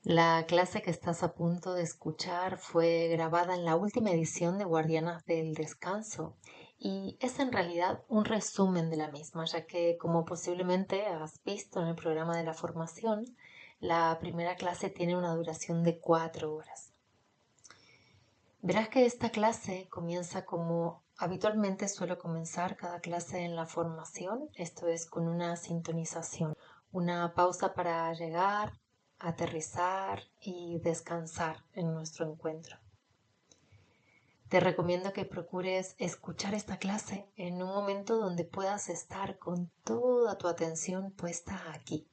La clase que estás a punto de escuchar fue grabada en la última edición de Guardianas del Descanso y es en realidad un resumen de la misma, ya que como posiblemente has visto en el programa de la formación, la primera clase tiene una duración de 4 horas. Verás que esta clase comienza como habitualmente suelo comenzar cada clase en la formación, esto es con una sintonización, una pausa para llegar, aterrizar y descansar en nuestro encuentro. Te recomiendo que procures escuchar esta clase en un momento donde puedas estar con toda tu atención puesta aquí,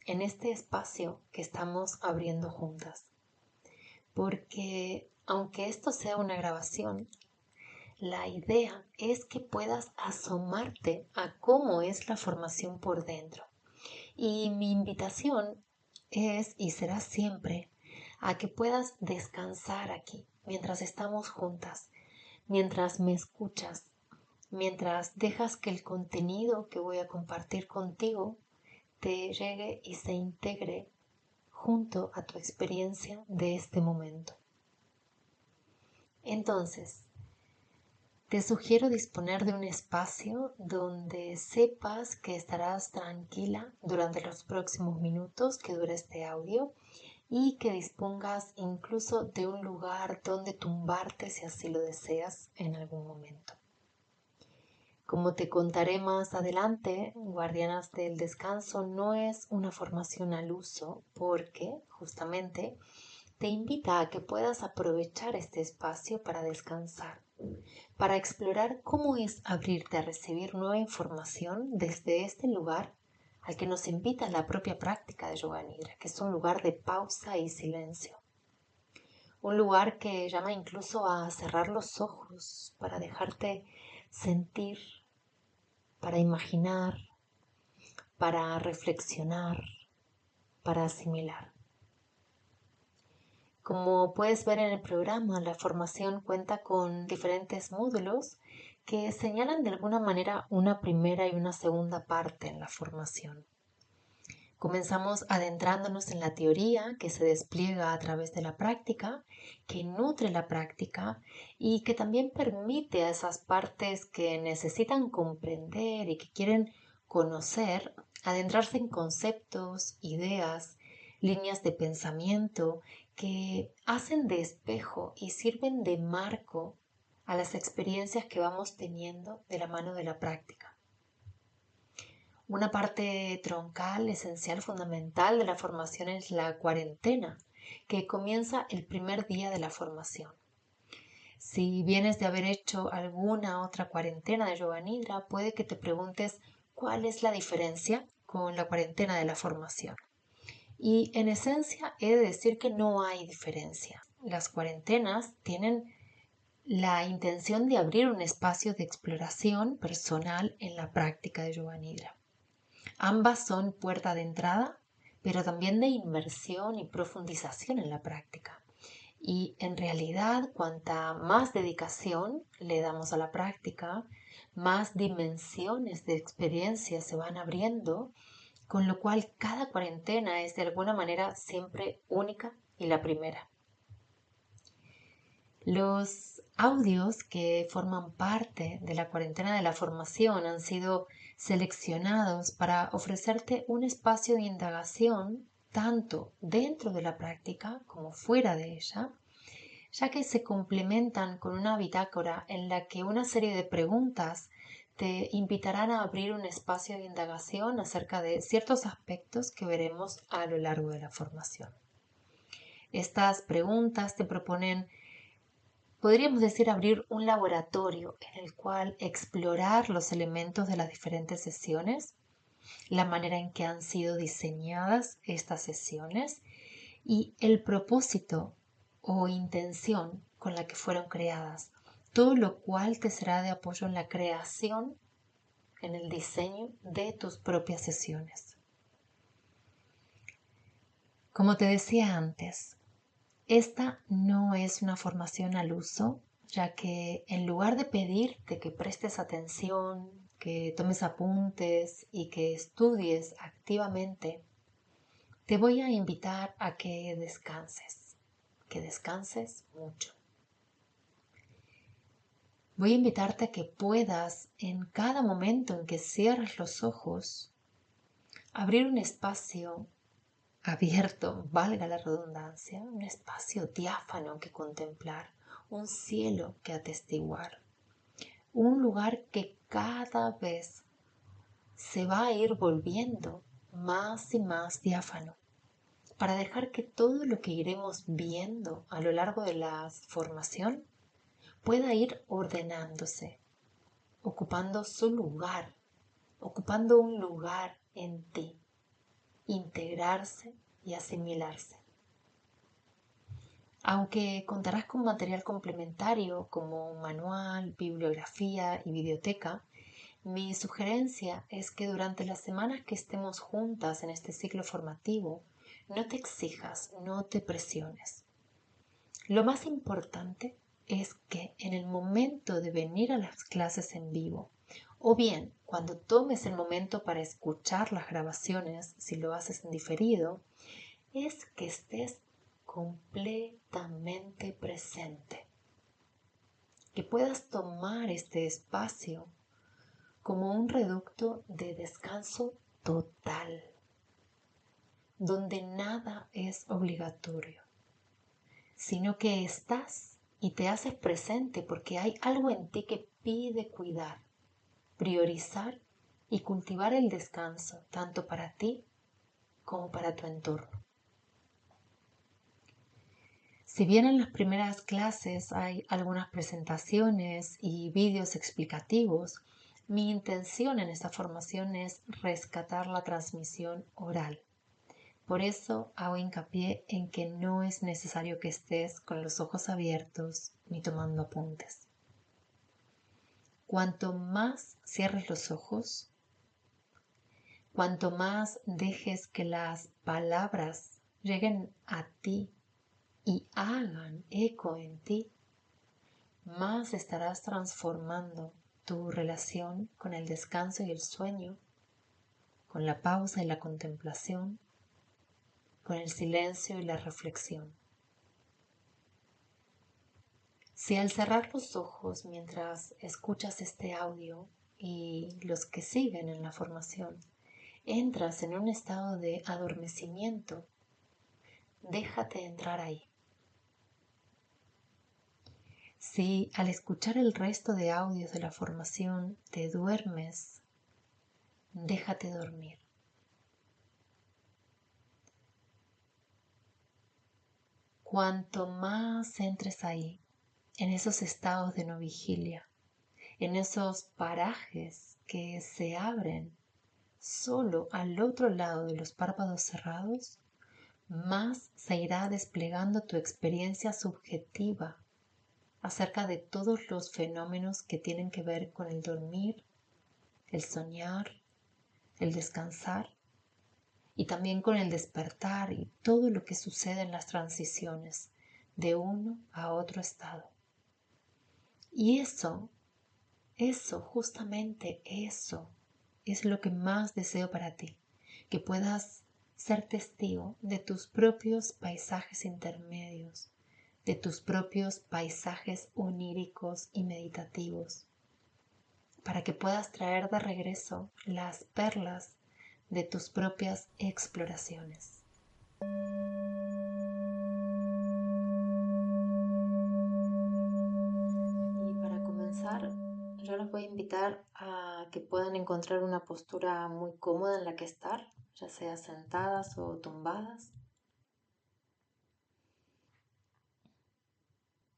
en este espacio que estamos abriendo juntas. Porque aunque esto sea una grabación, la idea es que puedas asomarte a cómo es la formación por dentro. Y mi invitación es y será siempre a que puedas descansar aquí mientras estamos juntas, mientras me escuchas, mientras dejas que el contenido que voy a compartir contigo te llegue y se integre junto a tu experiencia de este momento. Entonces, te sugiero disponer de un espacio donde sepas que estarás tranquila durante los próximos minutos que dure este audio y que dispongas incluso de un lugar donde tumbarte si así lo deseas en algún momento. Como te contaré más adelante, Guardianas del Descanso no es una formación al uso porque justamente te invita a que puedas aprovechar este espacio para descansar, para explorar cómo es abrirte a recibir nueva información desde este lugar al que nos invita la propia práctica de Yoga Nidra, que es un lugar de pausa y silencio. Un lugar que llama incluso a cerrar los ojos para dejarte sentir, para imaginar, para reflexionar, para asimilar. Como puedes ver en el programa, la formación cuenta con diferentes módulos que señalan de alguna manera una primera y una segunda parte en la formación. Comenzamos adentrándonos en la teoría que se despliega a través de la práctica, que nutre la práctica y que también permite a esas partes que necesitan comprender y que quieren conocer, adentrarse en conceptos, ideas, líneas de pensamiento que hacen de espejo y sirven de marco a las experiencias que vamos teniendo de la mano de la práctica. Una parte troncal, esencial, fundamental de la formación es la cuarentena, que comienza el primer día de la formación. Si vienes de haber hecho alguna otra cuarentena de Yoga Nidra, puede que te preguntes cuál es la diferencia con la cuarentena de la formación. Y en esencia he de decir que no hay diferencia. Las cuarentenas tienen la intención de abrir un espacio de exploración personal en la práctica de Yoga Nidra. Ambas son puerta de entrada, pero también de inmersión y profundización en la práctica. Y en realidad, cuanta más dedicación le damos a la práctica, más dimensiones de experiencia se van abriendo, con lo cual cada cuarentena es de alguna manera siempre única y la primera. Los audios que forman parte de la cuarentena de la formación han sido seleccionados para ofrecerte un espacio de indagación tanto dentro de la práctica como fuera de ella, ya que se complementan con una bitácora en la que una serie de preguntas te invitarán a abrir un espacio de indagación acerca de ciertos aspectos que veremos a lo largo de la formación. Estas preguntas te proponen, podríamos decir, abrir un laboratorio en el cual explorar los elementos de las diferentes sesiones, la manera en que han sido diseñadas estas sesiones y el propósito o intención con la que fueron creadas, todo lo cual te será de apoyo en la creación, en el diseño de tus propias sesiones. Como te decía antes, esta no es una formación al uso, ya que en lugar de pedirte que prestes atención, que tomes apuntes y que estudies activamente, te voy a invitar a que descanses mucho. Voy a invitarte a que puedas, en cada momento en que cierres los ojos, abrir un espacio abierto, valga la redundancia, un espacio diáfano que contemplar, un cielo que atestiguar, un lugar que cada vez se va a ir volviendo más y más diáfano, para dejar que todo lo que iremos viendo a lo largo de la formación pueda ir ordenándose, ocupando su lugar, ocupando un lugar en ti, integrarse y asimilarse. Aunque contarás con material complementario como un manual, bibliografía y biblioteca, mi sugerencia es que durante las semanas que estemos juntas en este ciclo formativo, no te exijas, no te presiones. Lo más importante es que en el momento de venir a las clases en vivo, o bien cuando tomes el momento para escuchar las grabaciones, si lo haces en diferido, es que estés completamente presente, que puedas tomar este espacio como un reducto de descanso total, donde nada es obligatorio, sino que estás y te haces presente porque hay algo en ti que pide cuidar, priorizar y cultivar el descanso, tanto para ti como para tu entorno. Si bien en las primeras clases hay algunas presentaciones y vídeos explicativos, mi intención en esta formación es rescatar la transmisión oral. Por eso hago hincapié en que no es necesario que estés con los ojos abiertos ni tomando apuntes. Cuanto más cierres los ojos, cuanto más dejes que las palabras lleguen a ti y hagan eco en ti, más estarás transformando tu relación con el descanso y el sueño, con la pausa y la contemplación, con el silencio y la reflexión. Si al cerrar los ojos mientras escuchas este audio y los que siguen en la formación, entras en un estado de adormecimiento, déjate entrar ahí. Si al escuchar el resto de audios de la formación te duermes, déjate dormir. Cuanto más entres ahí, en esos estados de no vigilia, en esos parajes que se abren solo al otro lado de los párpados cerrados, más se irá desplegando tu experiencia subjetiva acerca de todos los fenómenos que tienen que ver con el dormir, el soñar, el descansar y también con el despertar y todo lo que sucede en las transiciones de uno a otro estado. Y justamente eso es lo que más deseo para ti, que puedas ser testigo de tus propios paisajes intermedios, de tus propios paisajes oníricos y meditativos, para que puedas traer de regreso las perlas de tus propias exploraciones. Y para comenzar, yo los voy a invitar a que puedan encontrar una postura muy cómoda en la que estar, ya sea sentadas o tumbadas.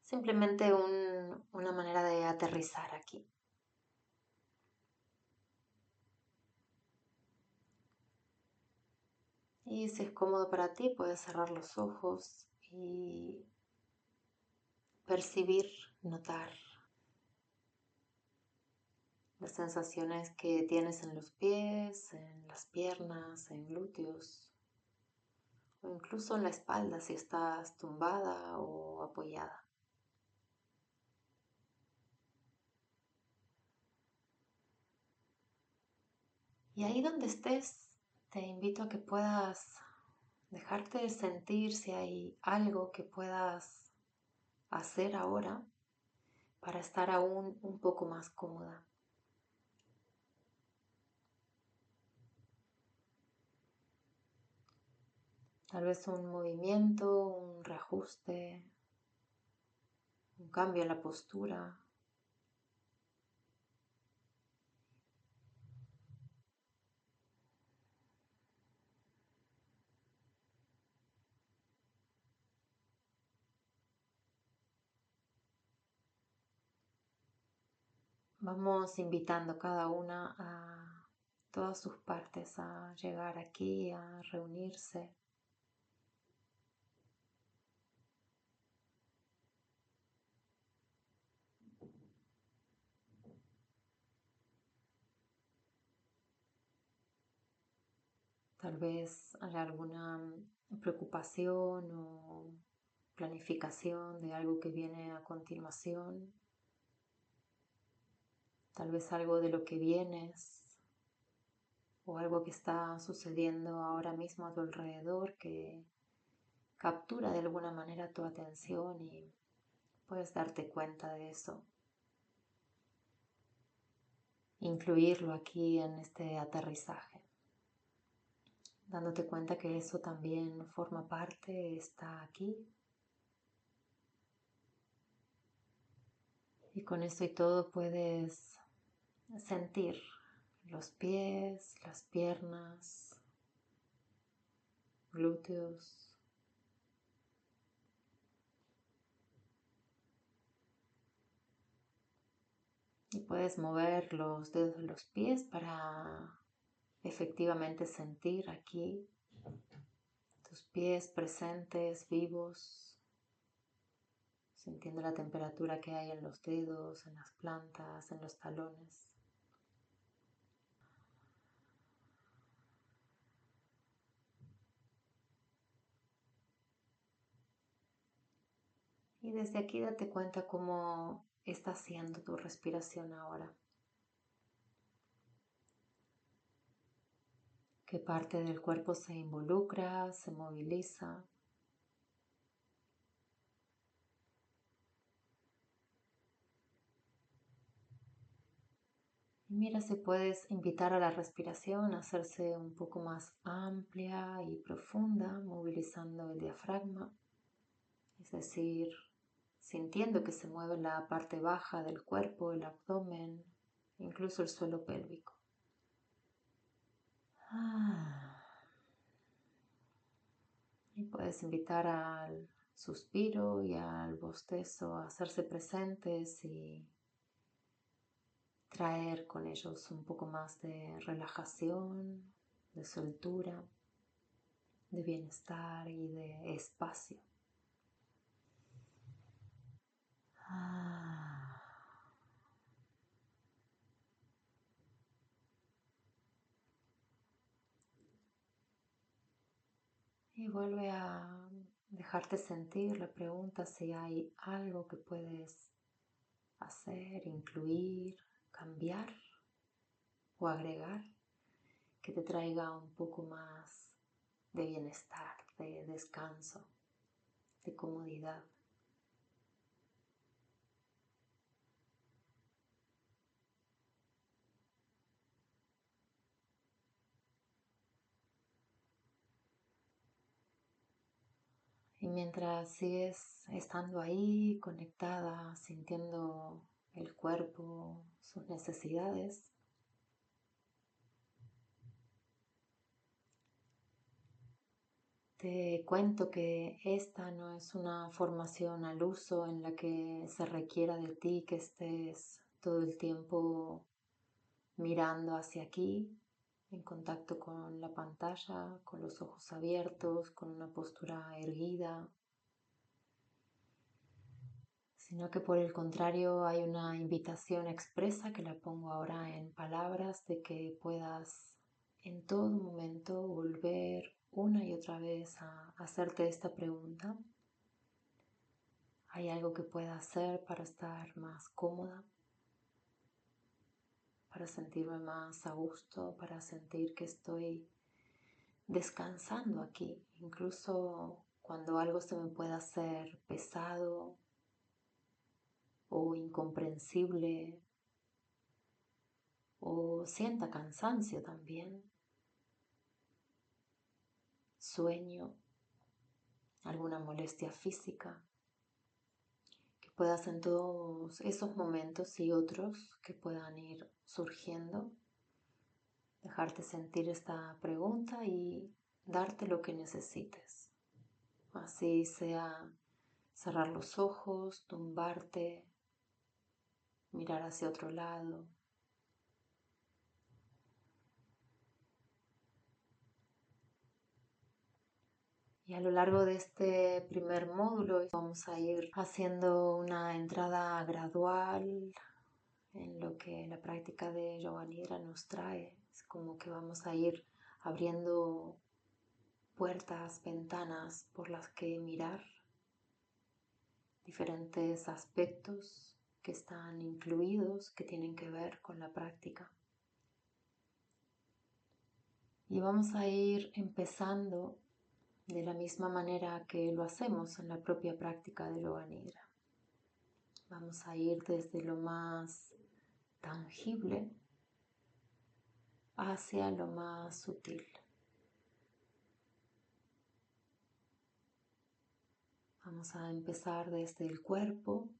Simplemente una manera de aterrizar aquí. Y si es cómodo para ti, puedes cerrar los ojos y percibir, notar las sensaciones que tienes en los pies, en las piernas, en glúteos o incluso en la espalda si estás tumbada o apoyada. Y ahí donde estés, te invito a que puedas dejarte sentir si hay algo que puedas hacer ahora para estar aún un poco más cómoda. Tal vez un movimiento, un reajuste, un cambio en la postura. Vamos invitando cada una a todas sus partes a llegar aquí, a reunirse. Tal vez haya alguna preocupación o planificación de algo que viene a continuación. Tal vez algo de lo que vienes o algo que está sucediendo ahora mismo a tu alrededor que captura de alguna manera tu atención y puedes darte cuenta de eso. Incluirlo aquí en este aterrizaje, dándote cuenta que eso también forma parte, está aquí. Y con eso y todo puedes sentir los pies, las piernas, glúteos. Y puedes mover los dedos de los pies para efectivamente sentir aquí tus pies presentes, vivos, sintiendo la temperatura que hay en los dedos, en las plantas, en los talones. Y desde aquí date cuenta cómo está siendo tu respiración ahora. Qué parte del cuerpo se involucra, se moviliza. Y mira si puedes invitar a la respiración a hacerse un poco más amplia y profunda, movilizando el diafragma. Es decir, sintiendo que se mueve la parte baja del cuerpo, el abdomen, incluso el suelo pélvico. Y puedes invitar al suspiro y al bostezo a hacerse presentes y traer con ellos un poco más de relajación, de soltura, de bienestar y de espacio. Y vuelve a dejarte sentir. Le pregunta si hay algo que puedes hacer, incluir, cambiar o agregar que te traiga un poco más de bienestar, de descanso, de comodidad. Y mientras sigues estando ahí, conectada, sintiendo el cuerpo, sus necesidades, te cuento que esta no es una formación al uso en la que se requiera de ti que estés todo el tiempo mirando hacia aquí, en contacto con la pantalla, con los ojos abiertos, con una postura erguida, sino que por el contrario hay una invitación expresa que la pongo ahora en palabras de que puedas en todo momento volver una y otra vez a hacerte esta pregunta. ¿Hay algo que pueda hacer para estar más cómoda? Para sentirme más a gusto, para sentir que estoy descansando aquí, incluso cuando algo se me pueda hacer pesado o incomprensible o sienta cansancio también, sueño, alguna molestia física, que puedas en todos esos momentos y otros que puedan ir surgiendo, dejarte sentir esta pregunta y darte lo que necesites. Así sea cerrar los ojos, tumbarte, mirar hacia otro lado. Y a lo largo de este primer módulo vamos a ir haciendo una entrada gradual en lo que la práctica de Yoga Nidra nos trae. Es como que vamos a ir abriendo puertas, ventanas por las que mirar, diferentes aspectos que están incluidos, que tienen que ver con la práctica. Y vamos a ir empezando de la misma manera que lo hacemos en la propia práctica de Yoga Nidra. Vamos a ir desde lo más tangible hacia lo más sutil. Vamos a empezar desde el cuerpo,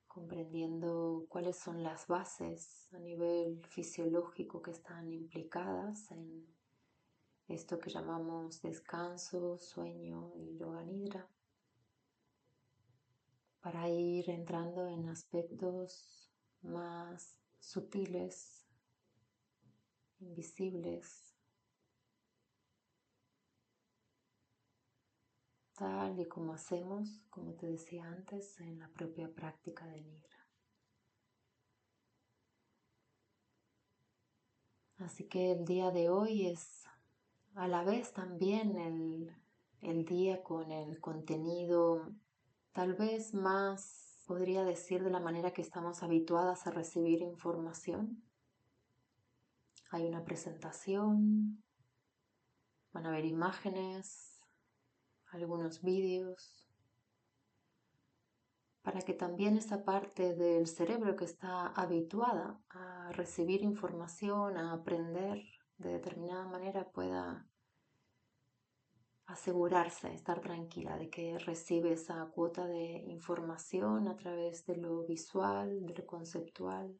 comprendiendo cuáles son las bases a nivel fisiológico que están implicadas en esto que llamamos descanso, sueño y Yoga Nidra, para ir entrando en aspectos más sutiles, invisibles, tal y como hacemos, como te decía antes, en la propia práctica de Nidra. Así que el día de hoy es a la vez también el día con el contenido tal vez más, podría decir, de la manera que estamos habituadas a recibir información. Hay una presentación, van a haber imágenes, algunos vídeos, para que también esa parte del cerebro que está habituada a recibir información, a aprender de determinada manera, pueda asegurarse, estar tranquila de que recibe esa cuota de información a través de lo visual, de lo conceptual,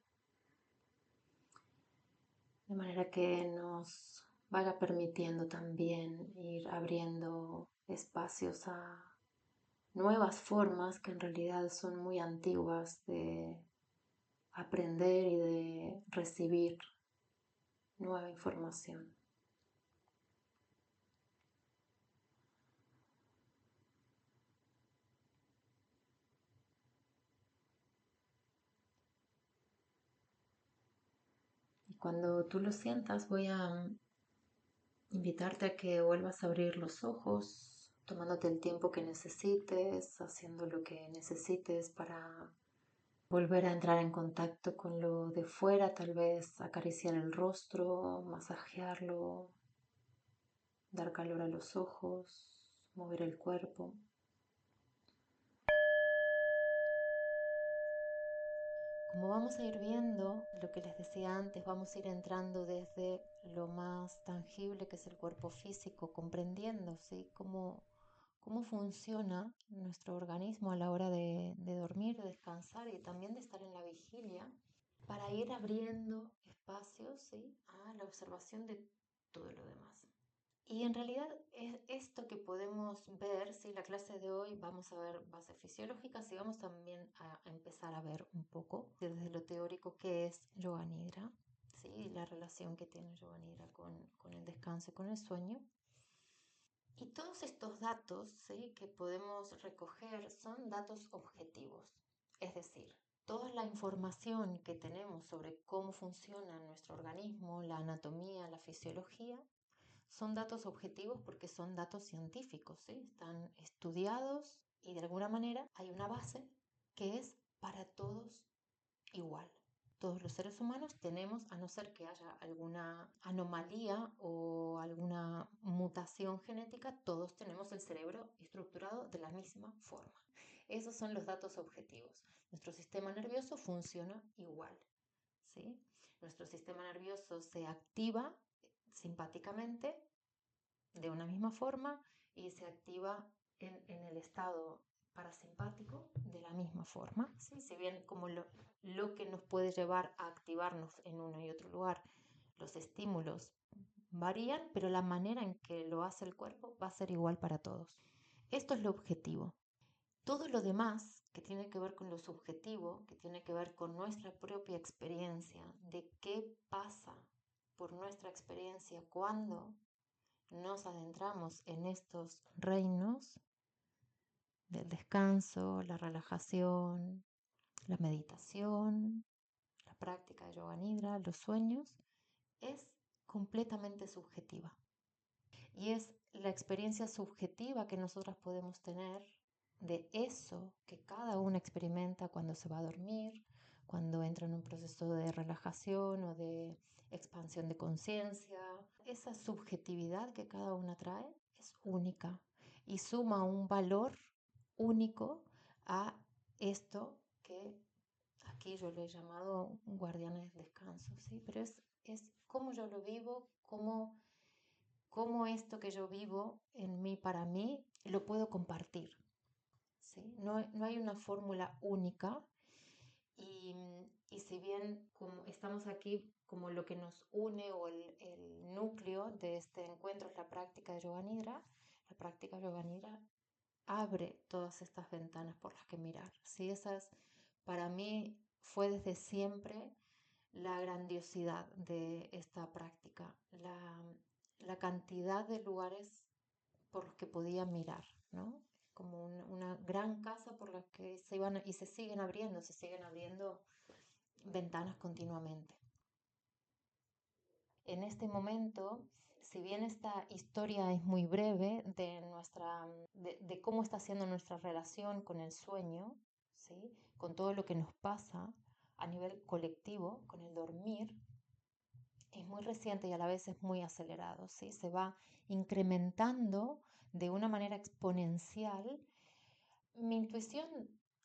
de manera que nos vaya permitiendo también ir abriendo espacios a nuevas formas que en realidad son muy antiguas de aprender y de recibir nueva información. Y cuando tú lo sientas, voy a invitarte a que vuelvas a abrir los ojos, tomándote el tiempo que necesites, haciendo lo que necesites para volver a entrar en contacto con lo de fuera, tal vez acariciar el rostro, masajearlo, dar calor a los ojos, mover el cuerpo. Como vamos a ir viendo, lo que les decía antes, vamos a ir entrando desde lo más tangible que es el cuerpo físico, comprendiendo, ¿sí?, cómo funciona nuestro organismo a la hora de dormir, de descansar y también de estar en la vigilia, para ir abriendo espacios, ¿sí?, a la observación de todo lo demás. Y en realidad es esto que podemos ver, ¿sí? La clase de hoy vamos a ver bases fisiológicas y vamos también a empezar a ver un poco desde lo teórico qué es Yoga Nidra, ¿sí? La relación que tiene Yoga Nidra con el descanso y con el sueño. Y todos estos datos, ¿sí?, que podemos recoger son datos objetivos, es decir, toda la información que tenemos sobre cómo funciona nuestro organismo, la anatomía, la fisiología, son datos objetivos porque son datos científicos, ¿sí? Están estudiados y de alguna manera hay una base que es para todos igual. todos los seres humanos tenemos, a no ser que haya alguna anomalía o alguna mutación genética, todos tenemos el cerebro estructurado de la misma forma. Esos son los datos objetivos. Nuestro sistema nervioso funciona igual, ¿sí? Nuestro sistema nervioso se activa simpáticamente de una misma forma y se activa en el estado parasimpático de la misma forma, ¿sí? Si bien como lo que nos puede llevar a activarnos en uno y otro lugar, los estímulos varían, pero la manera en que lo hace el cuerpo va a ser igual para todos. Esto es lo objetivo. Todo lo demás que tiene que ver con lo subjetivo, que tiene que ver con nuestra propia experiencia, de qué pasa por nuestra experiencia cuando nos adentramos en estos reinos del descanso, la relajación, la meditación, la práctica de yoga nidra, los sueños, es completamente subjetiva. Y es la experiencia subjetiva que nosotras podemos tener de eso que cada una experimenta cuando se va a dormir, cuando entra en un proceso de relajación o de expansión de conciencia. Esa subjetividad que cada una trae es única y suma un valor único a esto que aquí yo lo he llamado guardianes del descanso, ¿sí? Pero es cómo yo lo vivo, cómo esto que yo vivo en mí, para mí, lo puedo compartir, ¿sí? No hay una fórmula única y, y si bien como estamos aquí, como lo que nos une o el núcleo de este encuentro es la práctica de Yoga Nidra, la práctica de Yoga Nidra abre todas estas ventanas por las que mirar, ¿sí? Esas para mí fue desde siempre la grandiosidad de esta práctica, la cantidad de lugares por los que podía mirar, ¿no? Como una gran casa por la que se iban y se siguen abriendo ventanas continuamente. En este momento, si bien esta historia es muy breve de cómo está siendo nuestra relación con el sueño, ¿sí? Con todo lo que nos pasa a nivel colectivo, con el dormir, es muy reciente y a la vez es muy acelerado, ¿sí? Se va incrementando de una manera exponencial. Mi intuición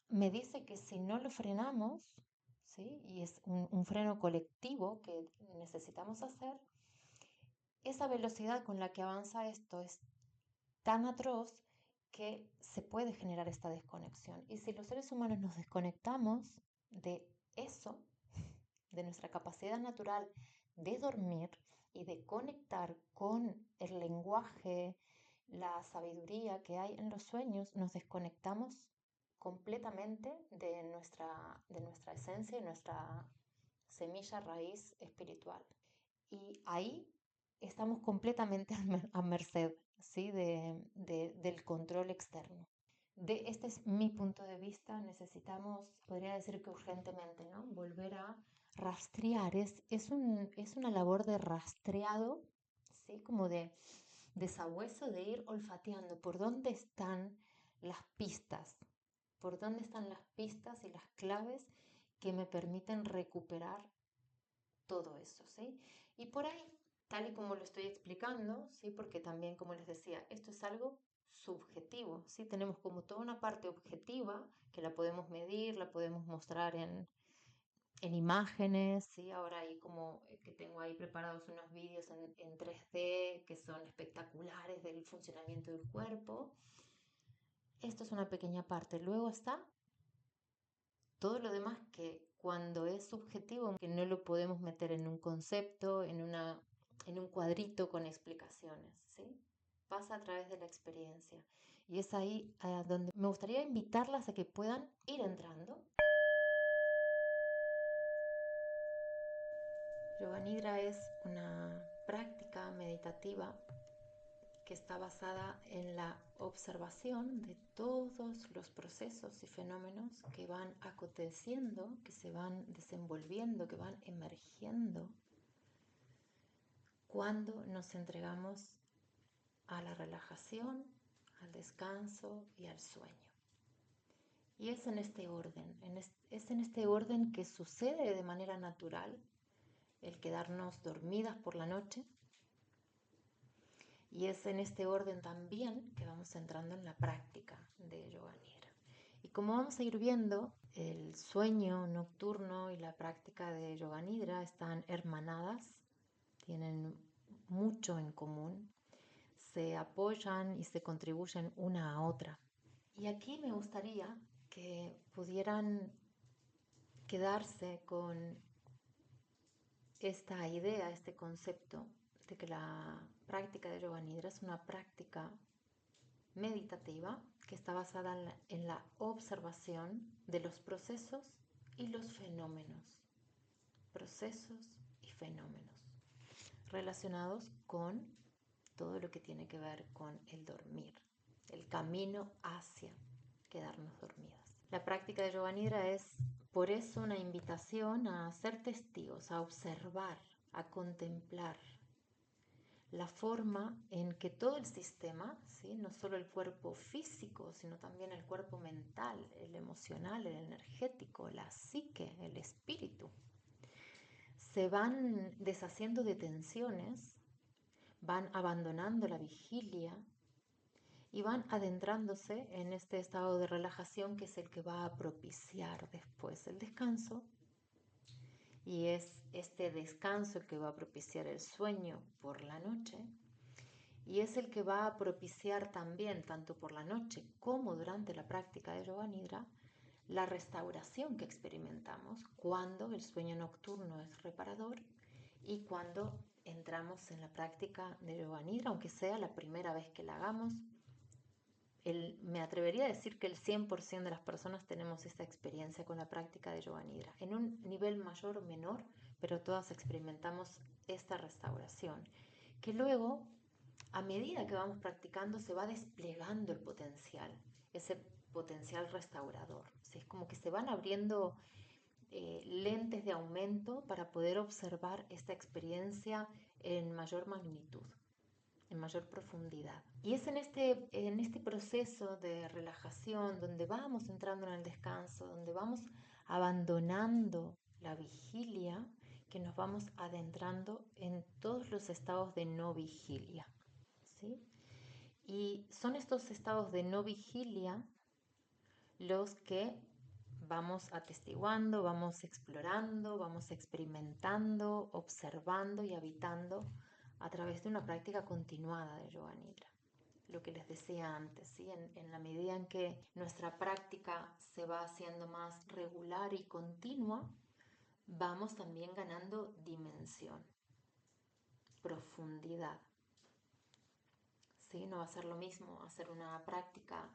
me dice que si no lo frenamos, ¿sí? Y es un freno colectivo que necesitamos hacer, esa velocidad con la que avanza esto es tan atroz que se puede generar esta desconexión. Y si los seres humanos nos desconectamos de eso, de nuestra capacidad natural de dormir y de conectar con el lenguaje, la sabiduría que hay en los sueños, nos desconectamos completamente de nuestra esencia y nuestra semilla raíz espiritual. Y ahí estamos completamente a merced, ¿sí? Del control externo. Este es mi punto de vista. Necesitamos, podría decir que urgentemente, ¿no? Volver a rastrear. Es una labor de rastreado, ¿sí? Como de sabueso, de ir olfateando por dónde están las pistas, por dónde están las pistas y las claves que me permiten recuperar todo eso, ¿sí? Y por ahí, tal y como lo estoy explicando, ¿sí? Porque también, como les decía, esto es algo subjetivo, ¿sí? Tenemos como toda una parte objetiva que la podemos medir, la podemos mostrar en imágenes, ¿sí? Ahora hay como que tengo ahí preparados unos vídeos en 3D que son espectaculares del funcionamiento del cuerpo. Esto es una pequeña parte. Luego está todo lo demás que cuando es subjetivo, que no lo podemos meter en un concepto, en un cuadrito con explicaciones, ¿sí? Pasa a través de la experiencia. Y es ahí donde me gustaría invitarlas a que puedan ir entrando. Yoga Nidra es una práctica meditativa que está basada en la observación de todos los procesos y fenómenos que van aconteciendo, que se van desenvolviendo, que van emergiendo cuando nos entregamos a la relajación, al descanso y al sueño. Y es en este orden, es en este orden que sucede de manera natural el quedarnos dormidas por la noche. Y es en este orden también que vamos entrando en la práctica de Yoga Nidra. Y como vamos a ir viendo, el sueño nocturno y la práctica de Yoga Nidra están hermanadas, tienen mucho en común, se apoyan y se contribuyen una a otra. Y aquí me gustaría que pudieran quedarse con esta idea, este concepto de que la práctica de Yoga Nidra es una práctica meditativa que está basada en la observación de los procesos y los fenómenos, procesos y fenómenos relacionados con todo lo que tiene que ver con el dormir, el camino hacia quedarnos dormidas. La práctica de Yoga Nidra es por eso una invitación a ser testigos, a observar, a contemplar la forma en que todo el sistema, ¿sí? No solo el cuerpo físico, sino también el cuerpo mental, el emocional, el energético, la psique, el espíritu, se van deshaciendo de tensiones, van abandonando la vigilia y van adentrándose en este estado de relajación que es el que va a propiciar después el descanso. Y es este descanso el que va a propiciar el sueño por la noche. Y es el que va a propiciar también, tanto por la noche como durante la práctica de Yoga Nidra, la restauración que experimentamos cuando el sueño nocturno es reparador y cuando entramos en la práctica de Yoga Nidra, aunque sea la primera vez que la hagamos. Me atrevería a decir que el 100% de las personas tenemos esta experiencia con la práctica de Yoga Nidra, en un nivel mayor o menor, pero todas experimentamos esta restauración, que luego, a medida que vamos practicando, se va desplegando el potencial, ese potencial restaurador. ¿Sí? Es como que se van abriendo lentes de aumento para poder observar esta experiencia en mayor magnitud, en mayor profundidad. Y es en este proceso de relajación donde vamos entrando en el descanso, donde vamos abandonando la vigilia, que nos vamos adentrando en todos los estados de no vigilia. ¿Sí? Y son estos estados de no vigilia los que vamos atestiguando, vamos explorando, vamos experimentando, observando y habitando a través de una práctica continuada de Yoga Nidra. Lo que les decía antes, ¿sí? En la medida en que nuestra práctica se va haciendo más regular y continua, vamos también ganando dimensión, profundidad. ¿Sí? No va a ser lo mismo hacer una práctica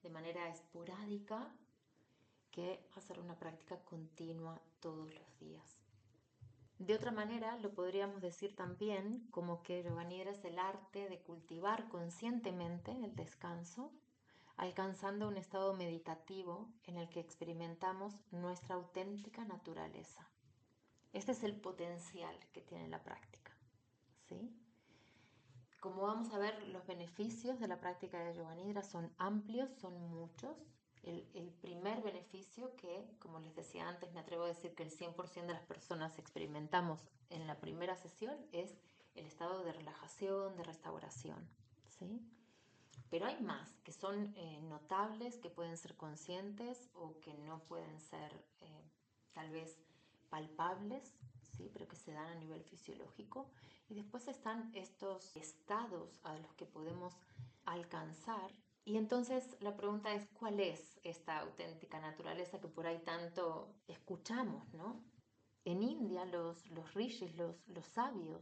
de manera esporádica que hacer una práctica continua todos los días. De otra manera, lo podríamos decir también como que Yoga Nidra es el arte de cultivar conscientemente el descanso, alcanzando un estado meditativo en el que experimentamos nuestra auténtica naturaleza. Este es el potencial que tiene la práctica, ¿sí? Como vamos a ver, los beneficios de la práctica de Yoga Nidra son amplios, son muchos. El primer beneficio que, como les decía antes, me atrevo a decir que el 100% de las personas experimentamos en la primera sesión es el estado de relajación, de restauración, ¿sí? Pero hay más que son notables, que pueden ser conscientes o que no pueden ser tal vez palpables, ¿sí? Pero que se dan a nivel fisiológico. Y después están estos estados a los que podemos alcanzar. Y entonces la pregunta es, ¿cuál es esta auténtica naturaleza que por ahí tanto escuchamos, ¿no? En India los rishis, los sabios,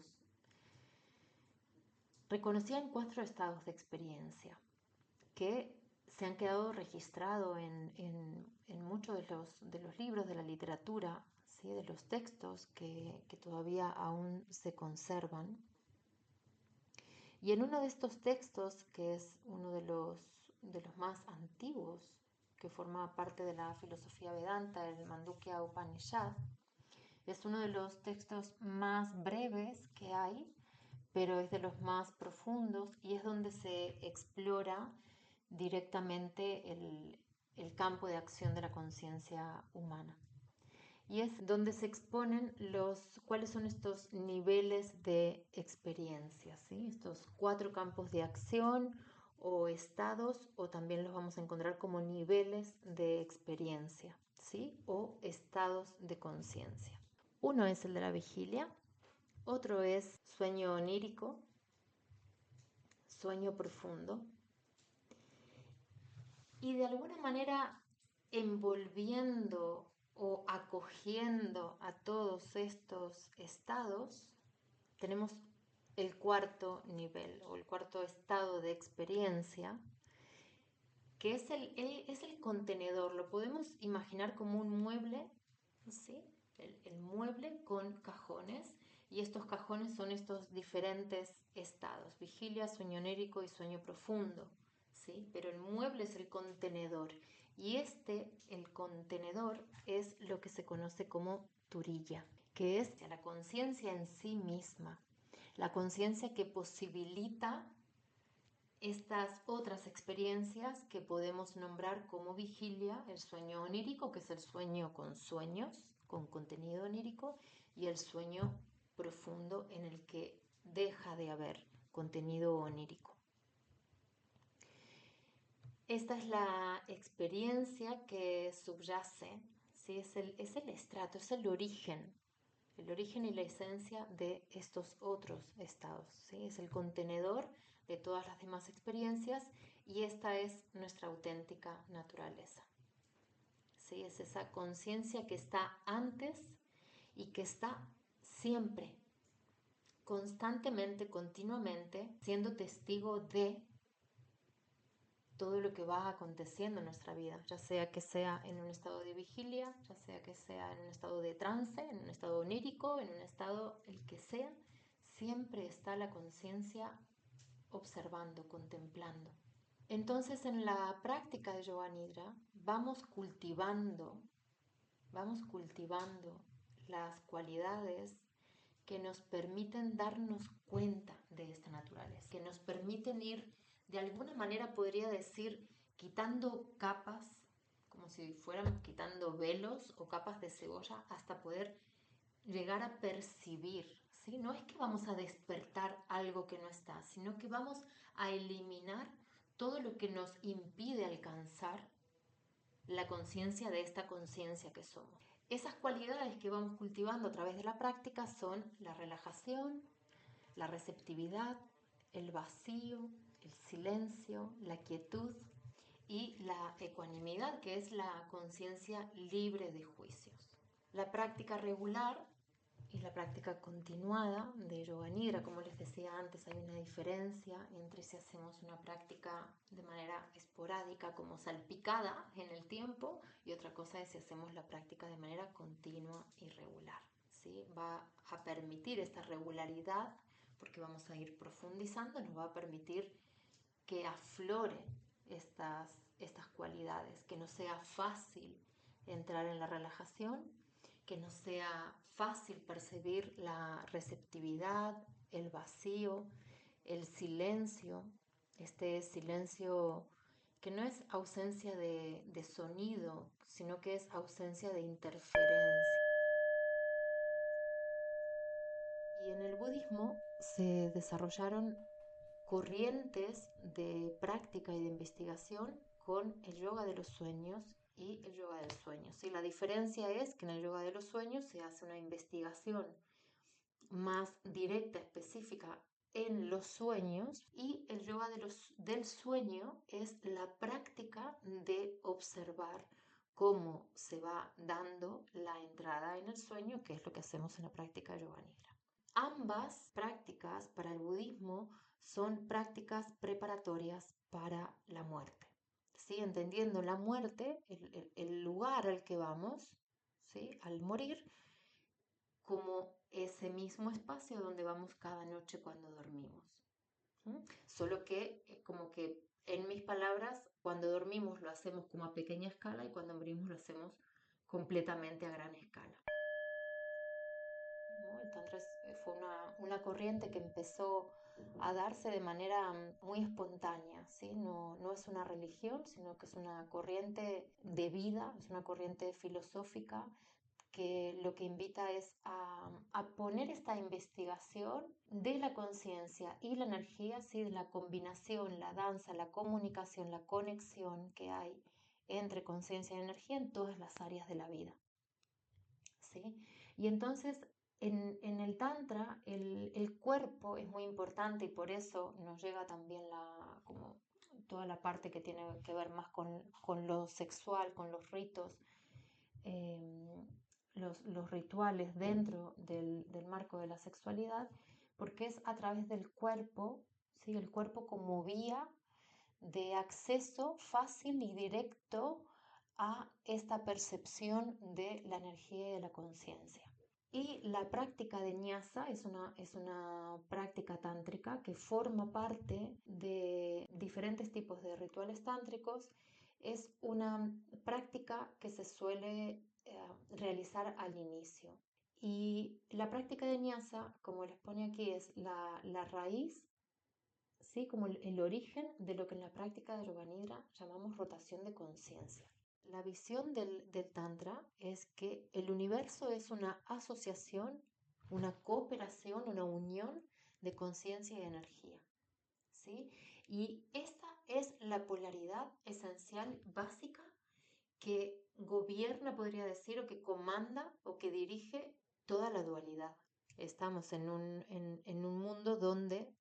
reconocían 4 estados de experiencia que se han quedado registrados en muchos de los libros de la literatura, ¿sí? De los textos que todavía aún se conservan. Y en uno de estos textos, que es uno de los más antiguos, que forma parte de la filosofía Vedanta, el Mandukya Upanishad, es uno de los textos más breves que hay, pero es de los más profundos y es donde se explora directamente el campo de acción de la conciencia humana. Y es donde se exponen cuáles son estos niveles de experiencia, ¿sí? Estos 4 campos de acción o estados, o también los vamos a encontrar como niveles de experiencia, ¿sí? O estados de conciencia. Uno es el de la vigilia, otro es sueño onírico, sueño profundo, y de alguna manera envolviendo o acogiendo a todos estos estados, tenemos el cuarto nivel o el cuarto estado de experiencia, que es el contenedor. Lo podemos imaginar como un mueble, ¿sí? El mueble con cajones, y estos cajones son estos diferentes estados: vigilia, sueño onérico y sueño profundo, ¿sí? Pero el mueble es el contenedor, y el contenedor, es lo que se conoce como turilla, que es la conciencia en sí misma, la conciencia que posibilita estas otras experiencias que podemos nombrar como vigilia, el sueño onírico, que es el sueño con sueños, con contenido onírico, y el sueño profundo, en el que deja de haber contenido onírico. Esta es la experiencia que subyace, ¿sí? Es el estrato, es el origen y la esencia de estos otros estados, ¿sí? Es el contenedor de todas las demás experiencias, y esta es nuestra auténtica naturaleza, ¿sí? Es esa conciencia que está antes y que está siempre, constantemente, continuamente, siendo testigo de todo lo que va aconteciendo en nuestra vida, ya sea que sea en un estado de vigilia, ya sea que sea en un estado de trance, en un estado onírico, en un estado el que sea, siempre está la conciencia observando, contemplando. Entonces, en la práctica de Yoga Nidra vamos cultivando las cualidades que nos permiten darnos cuenta de esta naturaleza, que nos permiten ir, de alguna manera podría decir, quitando capas, como si fuéramos quitando velos o capas de cebolla, hasta poder llegar a percibir, ¿sí? No es que vamos a despertar algo que no está, sino que vamos a eliminar todo lo que nos impide alcanzar la conciencia de esta conciencia que somos. Esas cualidades que vamos cultivando a través de la práctica son la relajación, la receptividad, el vacío, el silencio, la quietud y la ecuanimidad, que es la conciencia libre de juicios. La práctica regular y la práctica continuada de Yoga Nidra, como les decía antes, hay una diferencia entre si hacemos una práctica de manera esporádica, como salpicada en el tiempo, y otra cosa es si hacemos la práctica de manera continua y regular, ¿sí? Va a permitir esta regularidad, porque vamos a ir profundizando, nos va a permitir que afloren estas cualidades, que no sea fácil entrar en la relajación, que no sea fácil percibir la receptividad, el vacío, el silencio, este silencio que no es ausencia de sonido, sino que es ausencia de interferencia. Y en el budismo se desarrollaron corrientes de práctica y de investigación con el yoga de los sueños y el yoga del sueño. ¿Sí? La diferencia es que en el yoga de los sueños se hace una investigación más directa, específica en los sueños, y el yoga del sueño es la práctica de observar cómo se va dando la entrada en el sueño, que es lo que hacemos en la práctica yoga nidra. Ambas prácticas para el budismo son prácticas preparatorias para la muerte, ¿sí? Entendiendo la muerte, el lugar al que vamos, ¿sí? Al morir, como ese mismo espacio donde vamos cada noche cuando dormimos. Solo que, como que en mis palabras, cuando dormimos lo hacemos como a pequeña escala, y cuando morimos lo hacemos completamente a gran escala. Tantra fue una corriente que empezó a darse de manera muy espontánea, ¿sí? No es una religión, sino que es una corriente de vida, es una corriente filosófica que lo que invita es a poner esta investigación de la conciencia y la energía, ¿sí? De la combinación, la danza, la comunicación, la conexión que hay entre conciencia y energía en todas las áreas de la vida, ¿sí? Y entonces en el Tantra el cuerpo es muy importante y por eso nos llega también como toda la parte que tiene que ver más con lo sexual, con los ritos. eh, los rituales dentro del marco de la sexualidad, porque es a través del cuerpo, ¿sí? El cuerpo como vía de acceso fácil y directo a esta percepción de la energía y de la conciencia. Y la práctica de ñasa es una práctica tántrica que forma parte de diferentes tipos de rituales tántricos. Es una práctica que se suele realizar al inicio. Y la práctica de ñasa, como les pone aquí, es la raíz, ¿sí? Como el origen de lo que en la práctica de Yoga Nidra llamamos rotación de conciencia. La visión del Tantra es que el universo es una asociación, una cooperación, una unión de conciencia y energía, ¿sí? Y esta es la polaridad esencial básica que gobierna, podría decir, o que comanda o que dirige toda la dualidad. Estamos en un mundo donde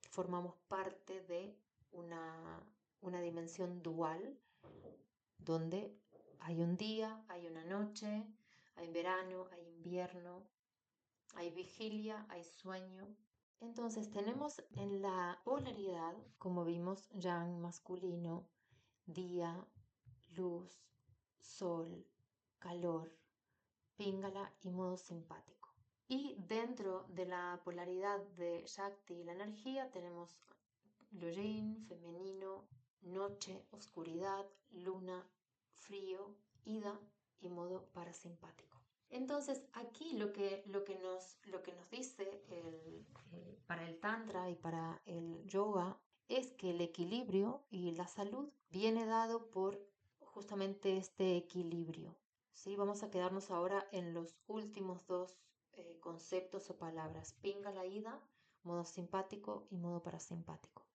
formamos parte de una dimensión dual, donde hay un día, hay una noche, hay verano, hay invierno, hay vigilia, hay sueño. Entonces tenemos en la polaridad, como vimos, yang masculino, día, luz, sol, calor, píngala y modo simpático. Y dentro de la polaridad de Shakti y la energía tenemos lo yin, femenino, noche, oscuridad, luna, frío, ida y modo parasimpático. Entonces aquí lo que nos dice para el Tantra y para el yoga es que el equilibrio y la salud viene dado por justamente este equilibrio, ¿sí? Vamos a quedarnos ahora en los últimos dos conceptos o palabras, pingala ida, modo simpático y modo parasimpático.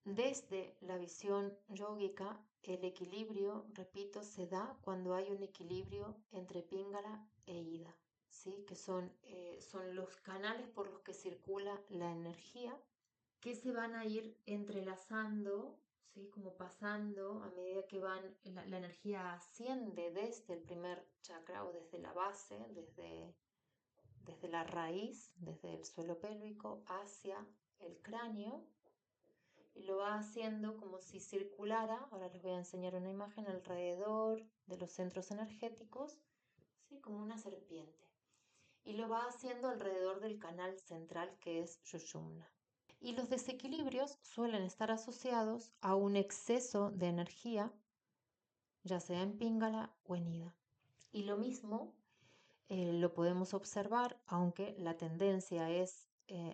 Desde la visión yógica, el equilibrio, repito, se da cuando hay un equilibrio entre píngala e ida, ¿sí? Que son los canales por los que circula la energía, que se van a ir entrelazando, ¿sí? Como pasando a medida que la energía asciende desde el primer chakra o desde la base, desde la raíz, desde el suelo pélvico hacia el cráneo, y lo va haciendo como si circulara, ahora les voy a enseñar una imagen, alrededor de los centros energéticos, ¿sí? Como una serpiente. Y lo va haciendo alrededor del canal central que es Sushumna. Y los desequilibrios suelen estar asociados a un exceso de energía, ya sea en Pingala o en Ida. Y lo mismo lo podemos observar, aunque la tendencia es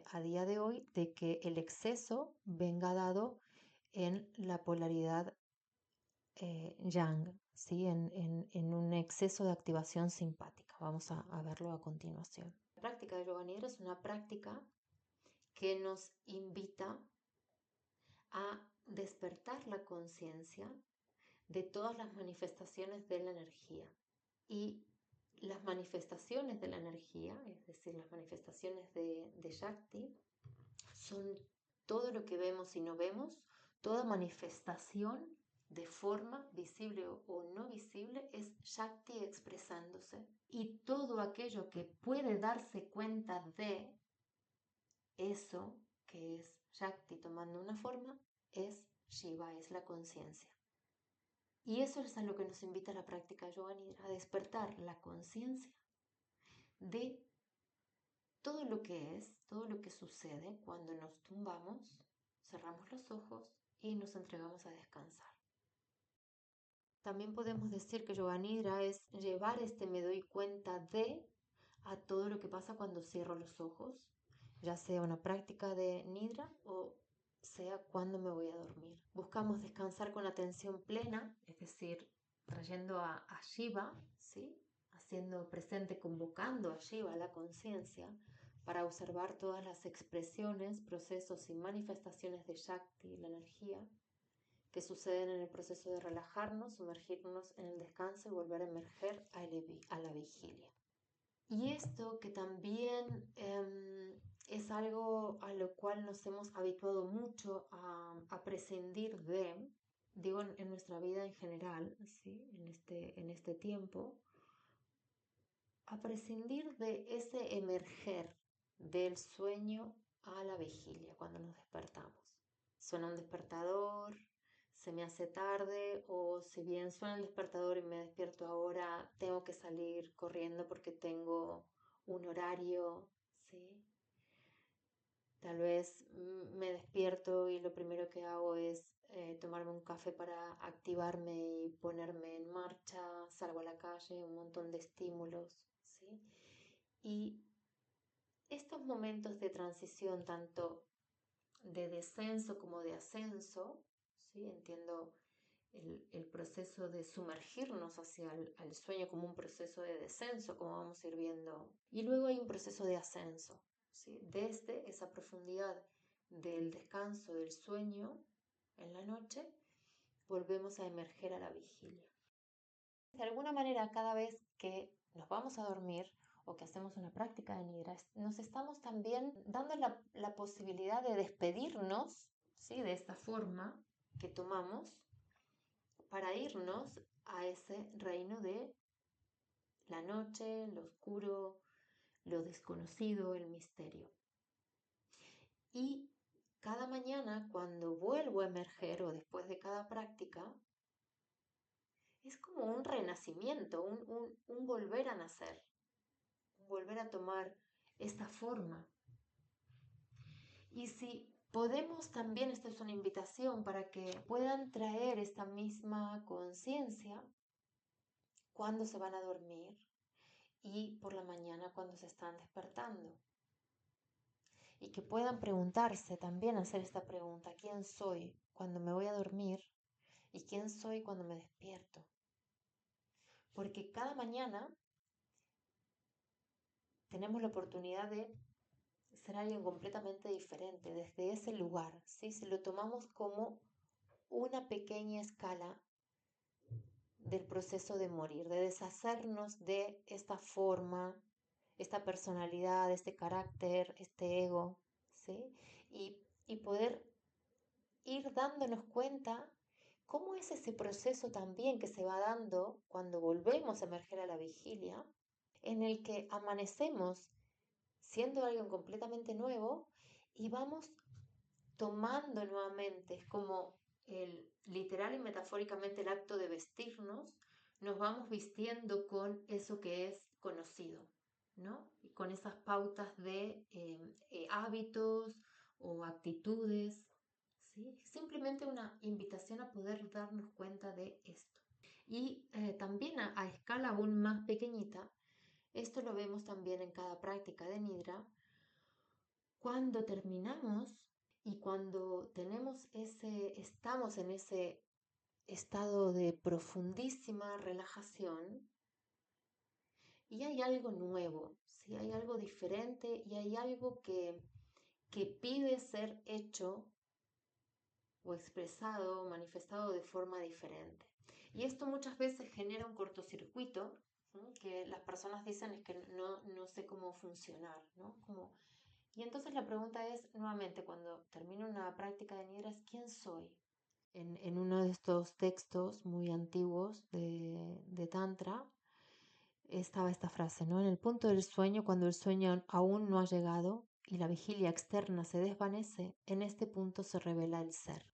a día de hoy de que el exceso venga dado en la polaridad yang, ¿sí? En un exceso de activación simpática. Vamos a verlo a continuación. La práctica de Yoga Nidra es una práctica que nos invita a despertar la conciencia de todas las manifestaciones de la energía. Y las manifestaciones de la energía, es decir, las manifestaciones de Shakti, son todo lo que vemos y no vemos, toda manifestación de forma visible o no visible es Shakti expresándose. Y todo aquello que puede darse cuenta de eso, que es Shakti tomando una forma, es Shiva, es la conciencia. Y eso es a lo que nos invita la práctica Yoga Nidra, a despertar la conciencia de todo lo que es, todo lo que sucede cuando nos tumbamos, cerramos los ojos y nos entregamos a descansar. También podemos decir que Yoga Nidra es llevar este me doy cuenta de a todo lo que pasa cuando cierro los ojos, ya sea una práctica de nidra o sea cuando me voy a dormir. Buscamos descansar con atención plena, es decir, trayendo a Shiva, ¿sí? Haciendo presente, convocando a Shiva, a la conciencia, para observar todas las expresiones, procesos y manifestaciones de Shakti, la energía, que suceden en el proceso de relajarnos, sumergirnos en el descanso y volver a emerger a la vigilia. Y esto que también es algo a lo cual nos hemos habituado mucho a prescindir de, digo en nuestra vida en general, ¿sí? En este tiempo, a prescindir de ese emerger del sueño a la vigilia cuando nos despertamos. Suena un despertador, se me hace tarde, o si bien suena el despertador y me despierto ahora, tengo que salir corriendo porque tengo un horario, ¿sí? Tal vez me despierto y lo primero que hago es tomarme un café para activarme y ponerme en marcha, salgo a la calle, un montón de estímulos, ¿sí? Y estos momentos de transición, tanto de descenso como de ascenso, ¿sí? Entiendo el proceso de sumergirnos hacia al sueño como un proceso de descenso, como vamos a ir viendo. Y luego hay un proceso de ascenso, ¿sí? Desde esa profundidad del descanso, del sueño en la noche, volvemos a emerger a la vigilia. De alguna manera, cada vez que nos vamos a dormir o que hacemos una práctica de nidra, nos estamos también dando la posibilidad de despedirnos, ¿sí? De esta forma que tomamos para irnos a ese reino de la noche, lo oscuro, lo desconocido, el misterio. Y cada mañana, cuando vuelvo a emerger o después de cada práctica, es como un renacimiento, un volver a nacer, un volver a tomar esta forma. Y si podemos también, esta es una invitación para que puedan traer esta misma conciencia cuando se van a dormir y por la mañana cuando se están despertando. Y que puedan preguntarse también, hacer esta pregunta: ¿quién soy cuando me voy a dormir? ¿Y quién soy cuando me despierto? Porque cada mañana tenemos la oportunidad de ser alguien completamente diferente desde ese lugar, ¿sí? Si lo tomamos como una pequeña escala del proceso de morir, de deshacernos de esta forma, esta personalidad, este carácter, este ego, ¿sí? Y poder ir dándonos cuenta cómo es ese proceso también que se va dando cuando volvemos a emerger a la vigilia, en el que amanecemos siendo alguien completamente nuevo y vamos tomando nuevamente, es como literal y metafóricamente el acto de vestirnos, nos vamos vistiendo con eso que es conocido, ¿no? Y con esas pautas de hábitos o actitudes, ¿sí? Simplemente una invitación a poder darnos cuenta de esto. Y también a escala aún más pequeñita, esto lo vemos también en cada práctica de Nidra, cuando terminamos y cuando estamos en ese estado de profundísima relajación y hay algo nuevo, ¿sí? Hay algo diferente y hay algo que pide ser hecho o expresado o manifestado de forma diferente. Y esto muchas veces genera un cortocircuito, ¿no? Que las personas dicen es que no sé cómo funcionar, ¿no? Y entonces la pregunta es, nuevamente, cuando termino una práctica de nidra, es ¿quién soy? En uno de estos textos muy antiguos de Tantra estaba esta frase, ¿no? En el punto del sueño, cuando el sueño aún no ha llegado y la vigilia externa se desvanece, en este punto se revela el ser.